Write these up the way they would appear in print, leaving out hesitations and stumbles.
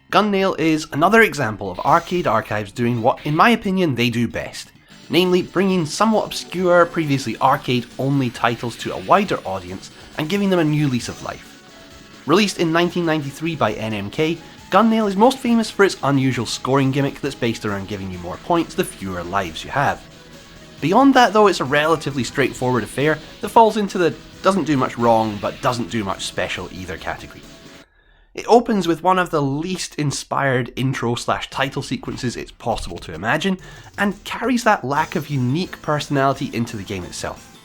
GunNail is another example of Arcade Archives doing what, in my opinion, they do best. Namely, bringing somewhat obscure, previously arcade-only titles to a wider audience and giving them a new lease of life. Released in 1993 by NMK, GunNail is most famous for its unusual scoring gimmick that's based around giving you more points the fewer lives you have. Beyond that though, it's a relatively straightforward affair that falls into the doesn't do much wrong but doesn't do much special either category. It opens with one of the least inspired intro/title sequences it's possible to imagine, and carries that lack of unique personality into the game itself.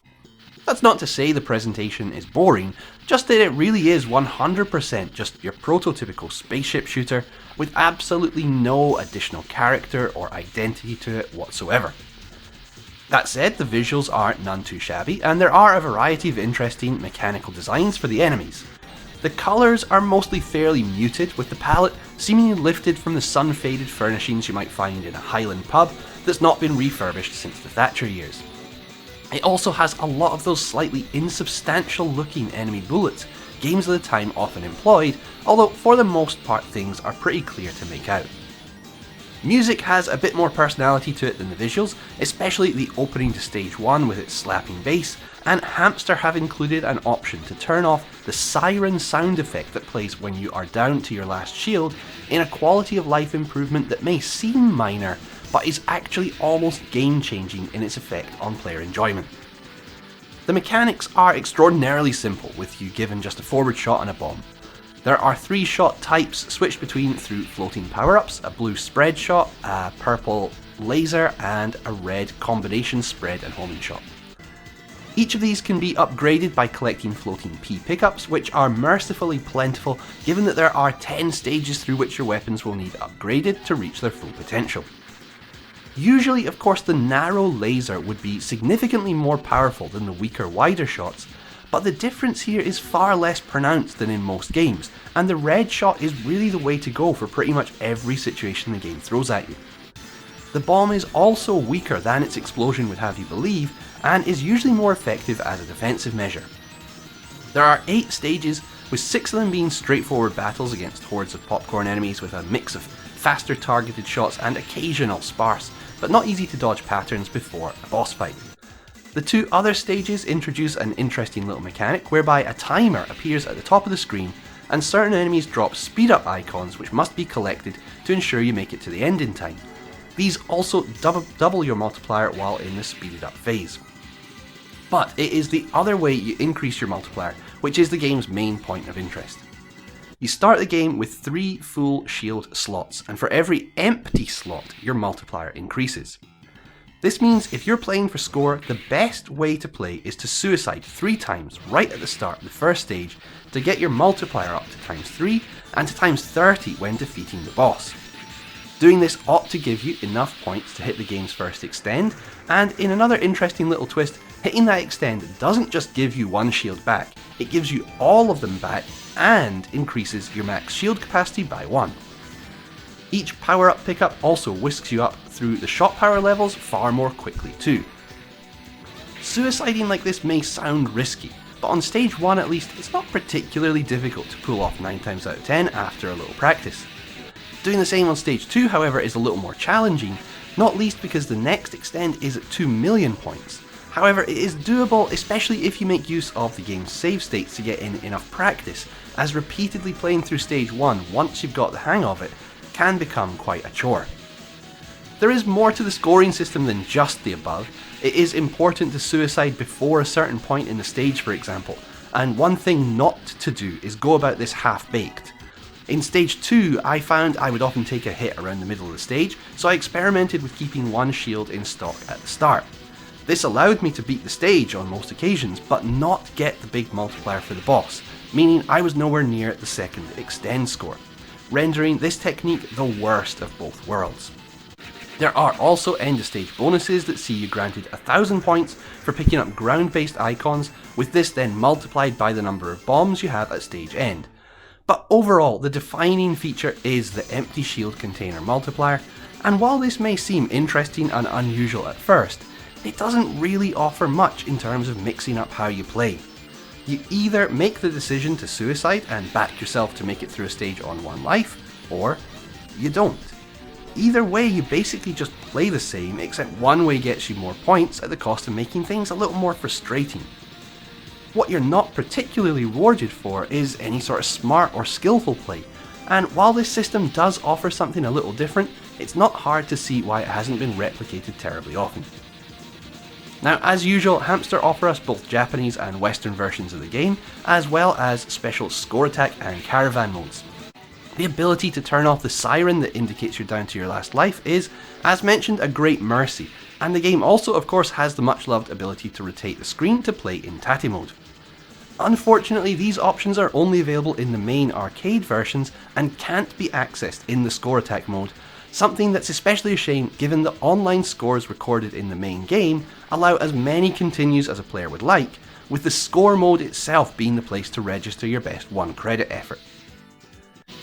That's not to say the presentation is boring, just that it really is 100% just your prototypical spaceship shooter with absolutely no additional character or identity to it whatsoever. That said, the visuals are none too shabby, and there are a variety of interesting mechanical designs for the enemies. The colours are mostly fairly muted, with the palette seemingly lifted from the sun-faded furnishings you might find in a Highland pub that's not been refurbished since the Thatcher years. It also has a lot of those slightly insubstantial looking enemy bullets games of the time often employed, although for the most part things are pretty clear to make out. Music has a bit more personality to it than the visuals, especially the opening to stage 1 with its slapping bass, and Hamster have included an option to turn off the siren sound effect that plays when you are down to your last shield in a quality of life improvement that may seem minor, but is actually almost game changing in its effect on player enjoyment. The mechanics are extraordinarily simple, with you given just a forward shot and a bomb. There are 3 shot types switched between through floating power-ups, a blue spread shot, a purple laser, and a red combination spread and homing shot. Each of these can be upgraded by collecting floating P pickups, which are mercifully plentiful given that there are 10 stages through which your weapons will need upgraded to reach their full potential. Usually, of course, the narrow laser would be significantly more powerful than the weaker, wider shots, but the difference here is far less pronounced than in most games, and the red shot is really the way to go for pretty much every situation the game throws at you. The bomb is also weaker than its explosion would have you believe, and is usually more effective as a defensive measure. There are 8 stages, with 6 of them being straightforward battles against hordes of popcorn enemies with a mix of faster targeted shots and occasional sparse, but not easy to dodge patterns before a boss fight. The 2 other stages introduce an interesting little mechanic whereby a timer appears at the top of the screen and certain enemies drop speed up icons which must be collected to ensure you make it to the end in time. These also double your multiplier while in the speeded up phase. But it is the other way you increase your multiplier, which is the game's main point of interest. You start the game with 3 full shield slots, and for every empty slot, your multiplier increases. This means if you're playing for score, the best way to play is to suicide 3 times right at the start of the first stage to get your multiplier up to ×3 and to ×30 when defeating the boss. Doing this ought to give you enough points to hit the game's first extend, and in another interesting little twist, hitting that extend doesn't just give you 1 shield back, it gives you all of them back and increases your max shield capacity by 1. Each power-up pickup also whisks you up through the shot power levels far more quickly too. Suiciding like this may sound risky, but on stage 1 at least, it's not particularly difficult to pull off 9 times out of 10 after a little practice. Doing the same on stage 2, however, is a little more challenging, not least because the next extend is at 2 million points. However, it is doable, especially if you make use of the game's save states to get in enough practice, as repeatedly playing through stage 1 once you've got the hang of it can become quite a chore. There is more to the scoring system than just the above. It is important to suicide before a certain point in the stage, for example, and one thing not to do is go about this half-baked. In stage 2, I found I would often take a hit around the middle of the stage, so I experimented with keeping 1 shield in stock at the start. This allowed me to beat the stage on most occasions, but not get the big multiplier for the boss, meaning I was nowhere near the second extend score, rendering this technique the worst of both worlds. There are also end of stage bonuses that see you granted 1000 points for picking up ground based icons, with this then multiplied by the number of bombs you have at stage end. But overall, the defining feature is the empty shield container multiplier, and while this may seem interesting and unusual at first, it doesn't really offer much in terms of mixing up how you play. You either make the decision to suicide and back yourself to make it through a stage on one life, or you don't. Either way, you basically just play the same, except one way gets you more points at the cost of making things a little more frustrating. What you're not particularly rewarded for is any sort of smart or skillful play, and while this system does offer something a little different, it's not hard to see why it hasn't been replicated terribly often. Now, as usual, Hamster offer us both Japanese and Western versions of the game, as well as special score attack and caravan modes. The ability to turn off the siren that indicates you're down to your last life is, as mentioned, a great mercy, and the game also of course has the much loved ability to rotate the screen to play in Tate mode. Unfortunately, these options are only available in the main arcade versions and can't be accessed in the score attack mode, something that's especially a shame given the online scores recorded in the main game allow as many continues as a player would like, with the score mode itself being the place to register your best 1 credit effort.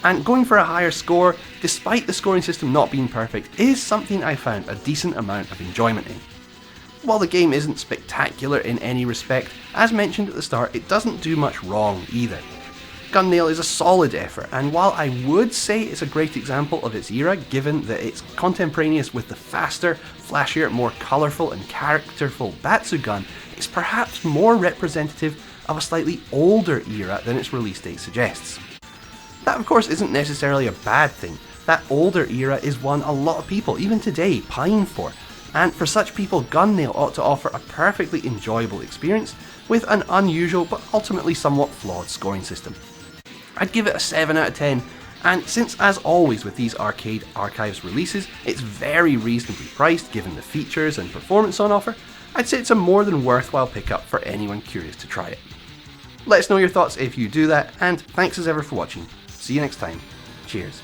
And going for a higher score, despite the scoring system not being perfect, is something I found a decent amount of enjoyment in. While the game isn't spectacular in any respect, as mentioned at the start, it doesn't do much wrong either. GunNail is a solid effort, and while I would say it's a great example of its era, given that it's contemporaneous with the faster, flashier, more colourful and characterful Batsugun, it's perhaps more representative of a slightly older era than its release date suggests. That of course isn't necessarily a bad thing. That older era is one a lot of people, even today, pine for, and for such people GunNail ought to offer a perfectly enjoyable experience with an unusual but ultimately somewhat flawed scoring system. I'd give it a 7 out of 10, and since as always with these Arcade Archives releases, it's very reasonably priced given the features and performance on offer, I'd say it's a more than worthwhile pickup for anyone curious to try it. Let us know your thoughts if you do that, and thanks as ever for watching. See you next time. Cheers.